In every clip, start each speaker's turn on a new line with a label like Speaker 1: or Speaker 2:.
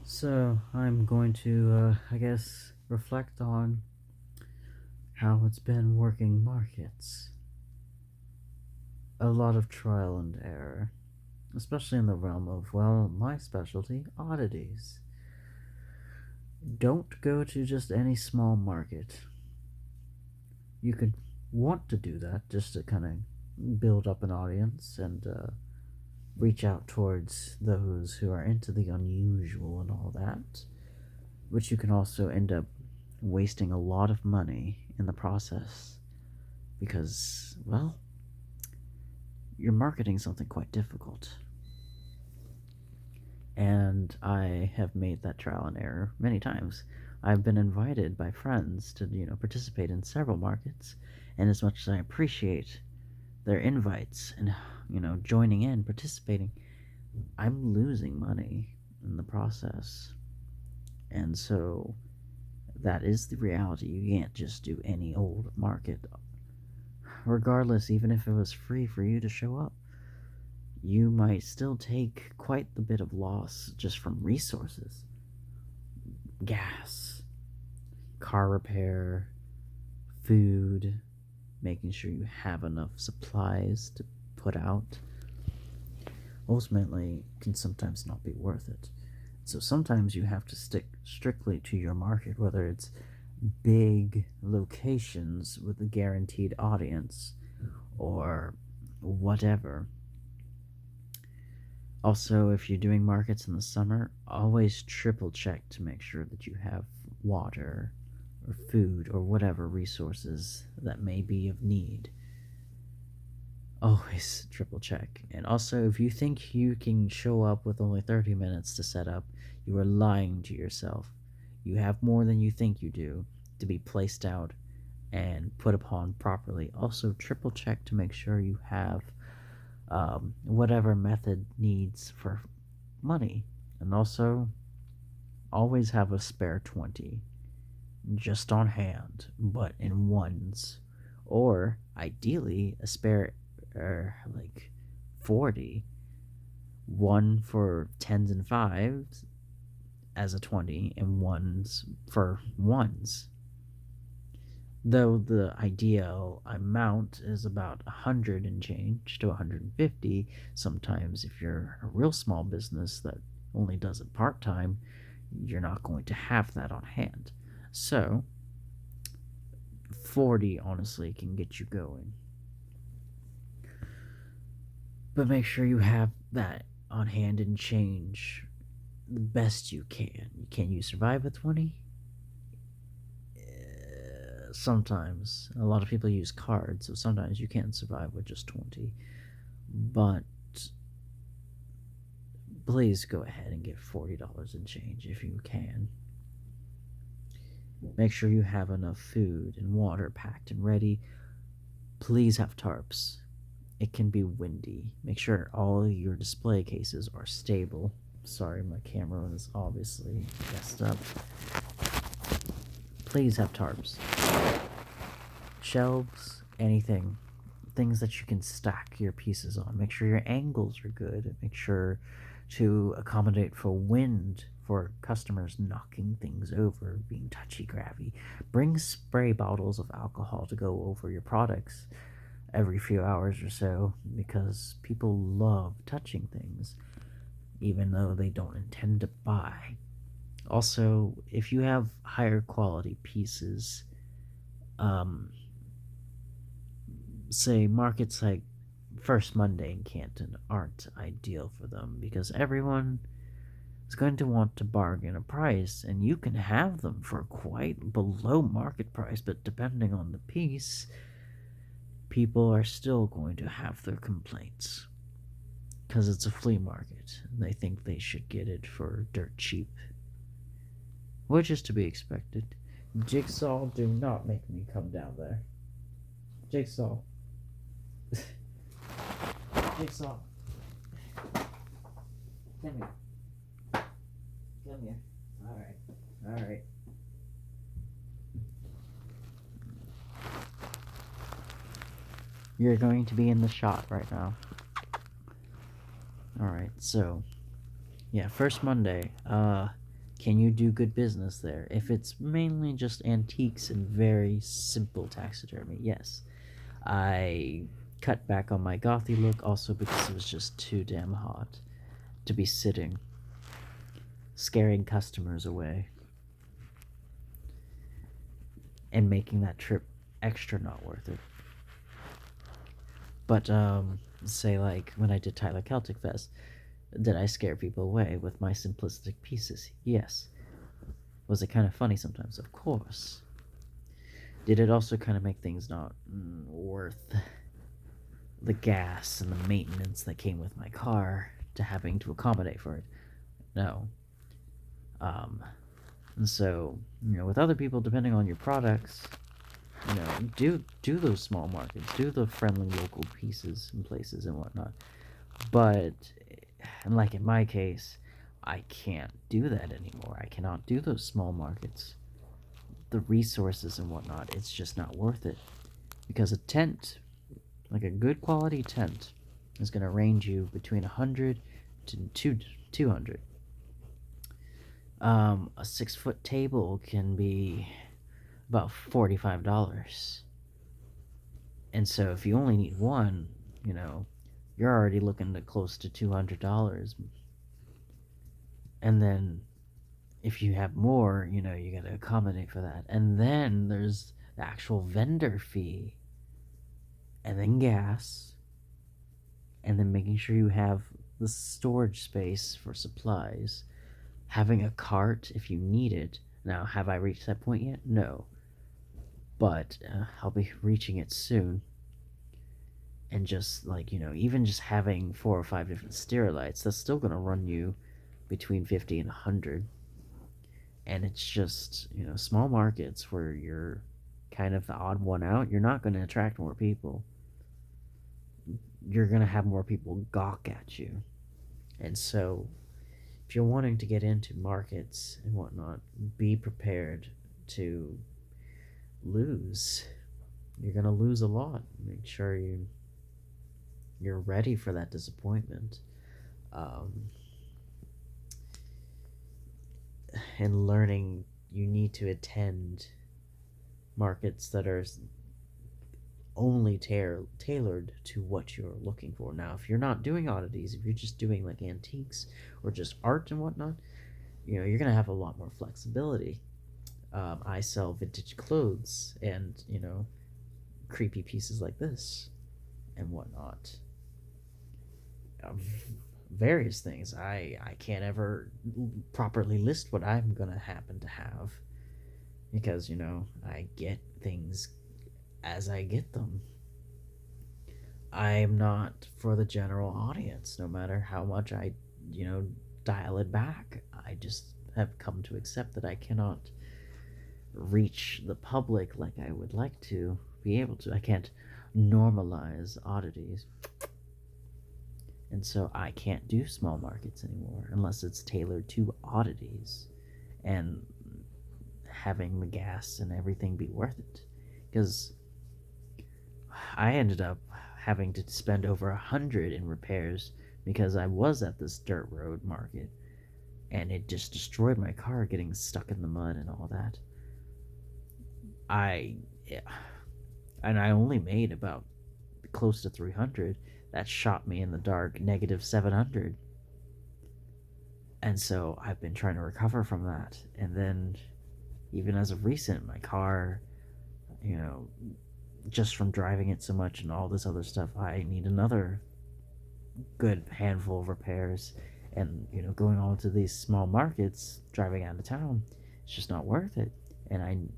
Speaker 1: So, I'm going to, I guess, reflect on how it's been working markets. A lot of trial and error, especially in the realm of, well, my specialty, oddities. Don't go to just any small market. You could want to do that just to kind of build up an audience and reach out towards those who are into the unusual and all that, which you can also end up wasting a lot of money in the process because, well, you're marketing something quite difficult. And I have made that trial and error many times. I've been invited by friends to, participate in several markets, and as much as I appreciate their invites and, joining in, participating, I'm losing money in the process. And so that is the reality. You can't just do any old market, regardless, even if it was free for you to show up. You might still take quite the bit of loss just from resources, gas, car repair, food, making sure you have enough supplies to put out. Ultimately, can sometimes not be worth it. So sometimes you have to stick strictly to your market, whether it's big locations with a guaranteed audience or whatever. Also, if you're doing markets in the summer, always triple check to make sure that you have water or food or whatever resources that may be of need. Always triple check. And also, if you think you can show up with only 30 minutes to set up, you are lying to yourself. You have more than you think you do to be placed out and put upon properly. Also, triple check to make sure you have whatever method needs for money. And also, always have a spare 20 just on hand, but in ones. Or, ideally, a spare, like 40, one for tens and fives as a 20, and ones for ones. Though the ideal amount is about 100 and change to 150, sometimes if you're a real small business that only does it part time, you're not going to have that on hand. So, 40 honestly can get you going. But make sure you have that on hand and change the best you can. Can you survive with 20? Sometimes. A lot of people use cards, so sometimes you can't survive with just 20. But please go ahead and get $40 in change if you can. Make sure you have enough food and water packed and ready. Please have tarps. It can be windy. Make sure all your display cases are stable. Sorry, my camera is obviously messed up. Please have tarps. Shelves, anything. Things that you can stack your pieces on. Make sure your angles are good. Make sure to accommodate for wind, for customers knocking things over, being touchy grabby. Bring spray bottles of alcohol to go over your products every few hours or so because people love touching things even though they don't intend to buy. Also, if you have higher quality pieces, um, say markets like First Monday in Canton aren't ideal for them because everyone is going to want to bargain a price, and you can have them for quite below market price, but depending on the piece, people are still going to have their complaints because it's a flea market. They think they should get it for dirt cheap, which is to be expected. Jigsaw, do not make me come down there. Jigsaw. Jigsaw. Come here. Come here. Alright. Alright. You're going to be in the shot right now. Alright, so yeah, First Monday. Can you do good business there? If it's mainly just antiques and very simple taxidermy, yes. I cut back on my gothy look also because it was just too damn hot to be sitting, scaring customers away, and making that trip extra not worth it. But, say, like, when I did Tyler Celtic Fest, did I scare people away with my simplistic pieces? Yes. Was it kind of funny sometimes? Of course. Did it also kind of make things not worth the gas and the maintenance that came with my car to having to accommodate for it? No. And so, with other people, depending on your products, do those small markets, do the friendly local pieces and places and whatnot. But, and like in my case, I can't do that anymore. I cannot do those small markets. The resources and whatnot, it's just not worth it. Because a tent, like a good quality tent, is going to range you between 100 to 200. A 6-foot table can be about $45. And so if you only need one, you're already looking at close to $200. And then if you have more, you got to accommodate for that. And then there's the actual vendor fee. And then gas. And then making sure you have the storage space for supplies. Having a cart if you need it. Now, have I reached that point yet? No. But I'll be reaching it soon. And just even just having 4 or 5 different Stereolites, that's still going to run you between 50 and 100. And it's just, small markets where you're kind of the odd one out. You're not going to attract more people. You're going to have more people gawk at you. And so, if you're wanting to get into markets and whatnot, be prepared to lose. You're going to lose a lot. Make sure you're ready for that disappointment. And learning, you need to attend markets that are only tailored to what you're looking for. Now, if you're not doing oddities, if you're just doing like antiques or just art and whatnot, you're gonna have a lot more flexibility. I sell vintage clothes and creepy pieces like this and whatnot. Various things. I can't ever properly list what I'm gonna happen to have because I get things as I get them. I'm not for the general audience, no matter how much I dial it back. I just have come to accept that I cannot reach the public like I would like to be able to. I can't normalize oddities. And so I can't do small markets anymore unless it's tailored to oddities and having the gas and everything be worth it. Because I ended up having to spend over 100 in repairs because I was at this dirt road market and it just destroyed my car getting stuck in the mud and all that. Yeah, and I only made about close to 300. That shot me in the dark negative 700. And so I've been trying to recover from that. And then even as of recent, my car, just from driving it so much and all this other stuff, I need another good handful of repairs. And going on to these small markets, driving out of town, it's just not worth it. And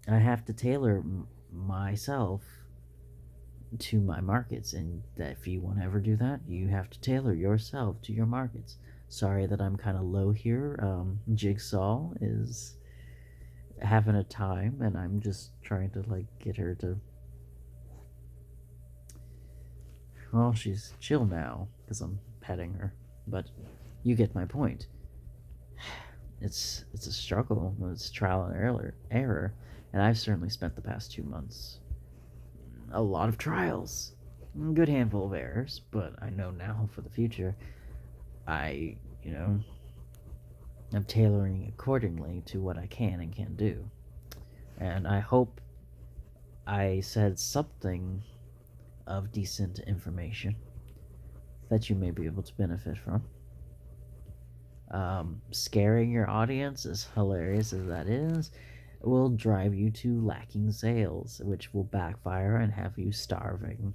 Speaker 1: I have to tailor myself to my markets, and that if you want to ever do that, you have to tailor yourself to your markets. Sorry that I'm kind of low here. Jigsaw is having a time, and I'm just trying to get her to. Well, she's chill now because I'm petting her, but you get my point. It's a struggle. It's trial and error, and I've certainly spent the past 2 months a lot of trials, a good handful of errors, but I know now for the future. I I'm tailoring accordingly to what I can and can't do. And I hope I said something of decent information that you may be able to benefit from. Scaring your audience, as hilarious as that is, will drive you to lacking sales, which will backfire and have you starving.